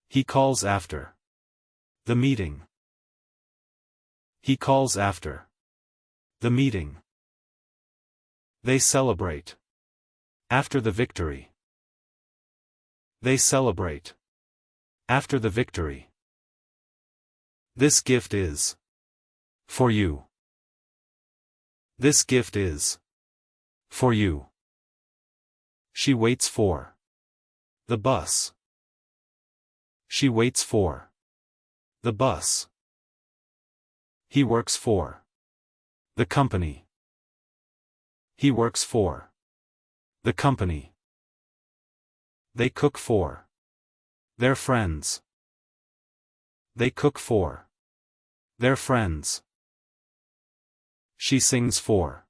He calls after. The meeting. He calls after. The meeting. They celebrate. After the victory. They celebrate. After the victory. This gift is. For you. This gift is. For you. She waits for. The bus. She waits for. The bus. He works for. The company. He works for. The company. They cook for. Their friends. They cook for. Their friends. She sings for.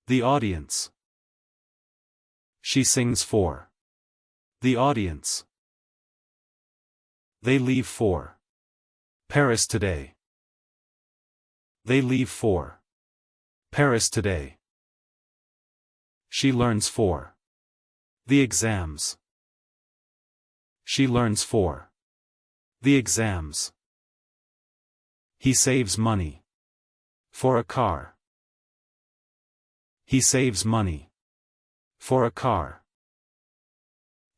The audience. She sings for. The audience. They leave for. Paris today. They leave for. Paris today. She learns for. The exams. She learns for. The exams. He saves money. For a car. He saves money. For a car.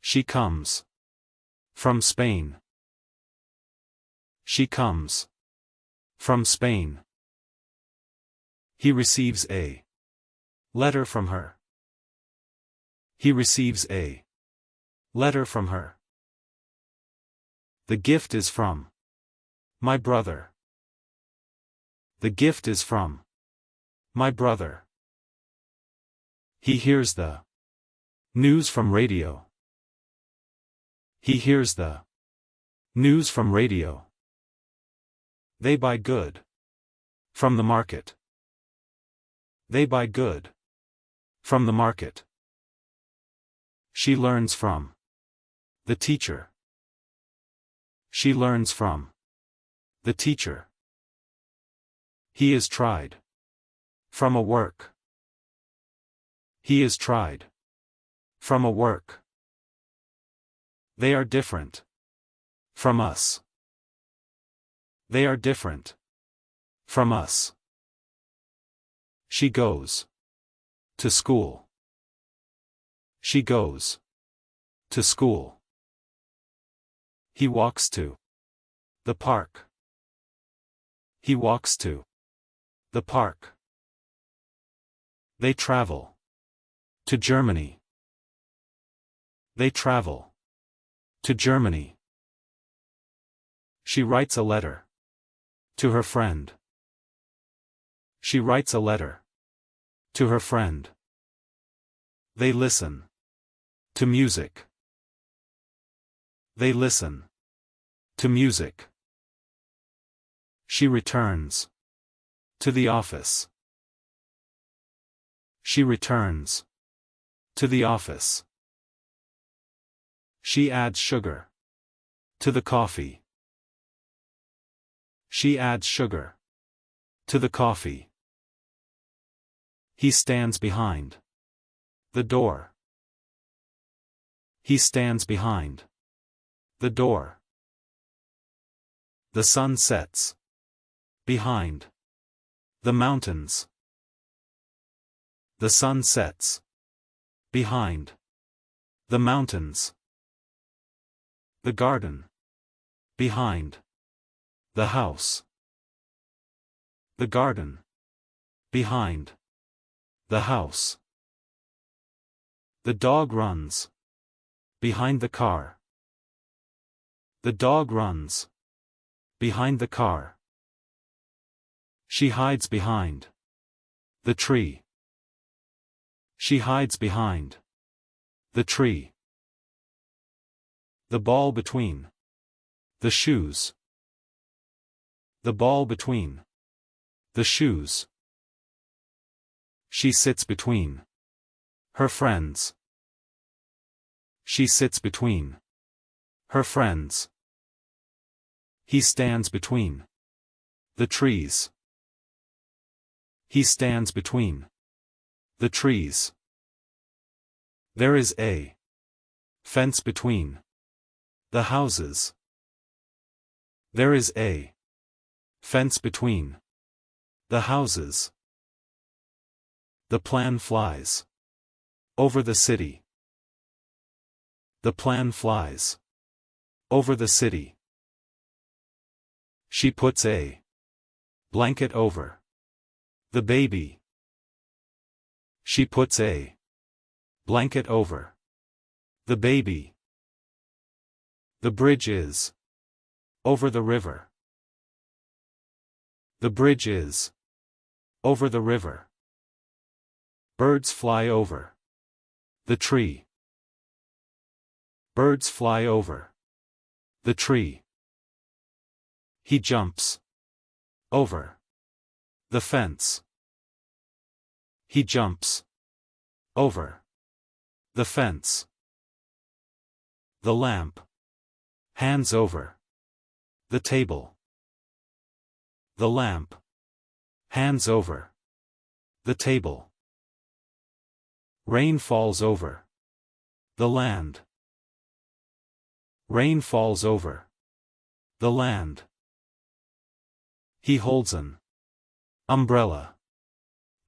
She comes. From Spain. She comes. From Spain. He receives a. Letter from her. He receives a. Letter from her. The gift is from. My brother. The gift is from. My brother. He hears the. News from radio. He hears the. News from radio. They buy good. From the market. They buy good. From the market. She learns from. The teacher. She learns from. The teacher. He is tried. From a work. He is tried. From a work. They are different. From us. They are different. From us. She goes. To school. She goes. To school. He walks to. The park. He walks to. The park. They travel. To Germany. They travel. To Germany. She writes a letter. To her friend. She writes a letter. To her friend. They listen. To music. They listen. To music. She returns. To the office. She returns. To the office. She adds sugar. To the coffee. She adds sugar. To the coffee. He stands behind. The door. He stands behind. The door. The sun sets. Behind. The mountains. The sun sets. Behind. The mountains. The garden. Behind. The house. The garden. Behind. The house. The dog runs. Behind the car. The dog runs. Behind the car. She hides behind. The tree. She hides behind. The tree. The ball between. The shoes. The ball between. The shoes. She sits between. Her friends. She sits between. Her friends. He stands between. The trees. He stands between. The trees. There is a. Fence between. The houses. There is a fence between the houses. The plan flies over the city. The plan flies over the city. She puts a blanket over the baby. She puts a blanket over the baby. The bridge is over the river. The bridge is over the river. Birds fly over the tree. Birds fly over the tree. He jumps over the fence. He jumps over the fence. The lamp hands over the table. The lamp hands over the table. Rain falls over the land. Rain falls over the land. He holds an umbrella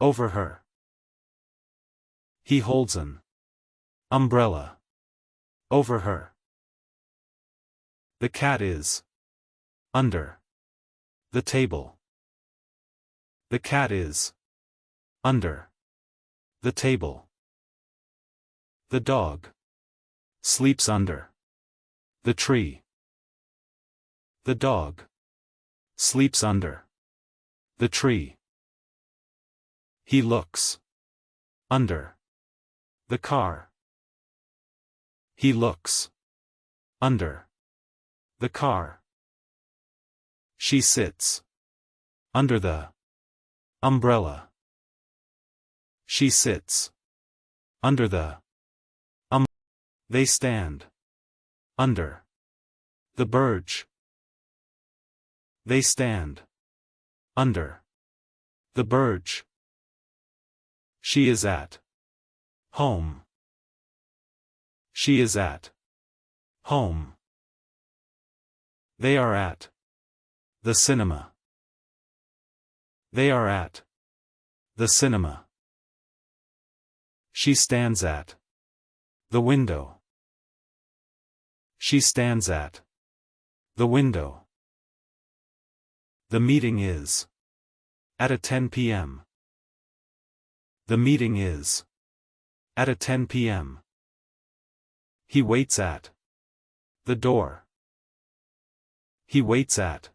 over her. He holds an umbrella over her. The cat is under the table. The cat is under the table. The dog sleeps under the tree. The dog sleeps under the tree. He looks under the car. He looks under the car. She sits under the umbrella. She sits under the umbrella. They stand under the birch. They stand under the birch. She is at home. She is at home. They are at the cinema. They are at the cinema. She stands at the window. She stands at the window. The meeting is at 10 p.m. The meeting is at 10 p.m. He waits at the door. He waits at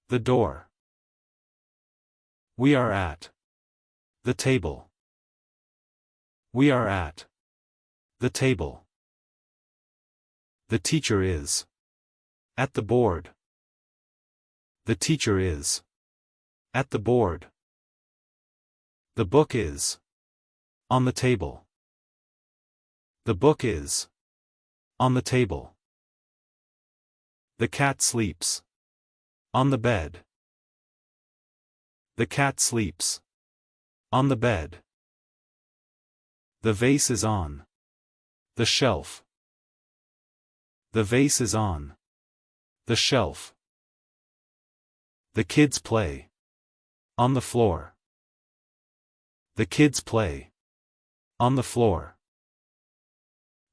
the door. We are at the table. We are at the table. The teacher is at the board. The teacher is at the board. The book is on the table. The book is on the table. The cat sleeps on the bed. The cat sleeps on the bed. The vase is on the shelf. The vase is on the shelf. The kids play on the floor. The kids play on the floor.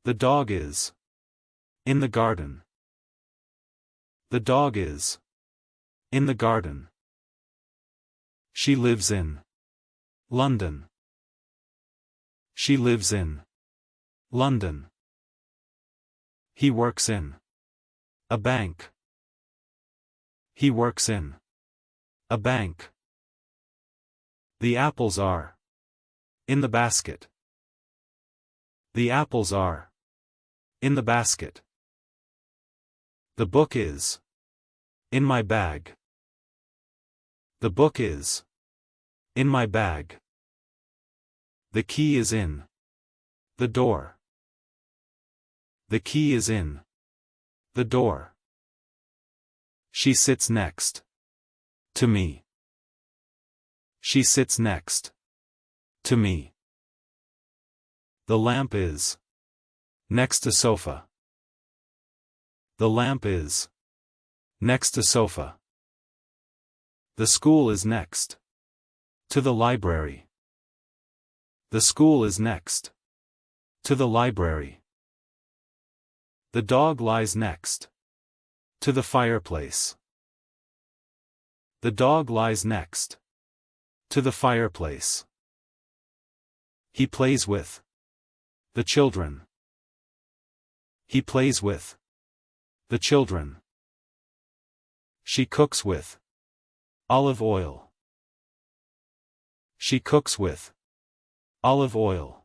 The dog is in the garden. The dog is in the garden. She lives in London. She lives in London. He works in a bank. He works in a bank. The apples are in the basket. The apples are in the basket. The book is in my bag. The book is in my bag. The key is in the door. The key is in the door. She sits next to me. She sits next to me. The lamp is next to sofa. The lamp is Next to sofa. The school is next. To the library. The school is next. To the library. The dog lies next. To the fireplace. The dog lies next. To the fireplace. He plays with. The children. He plays with. The children. She cooks with. Olive oil. She cooks with. Olive oil.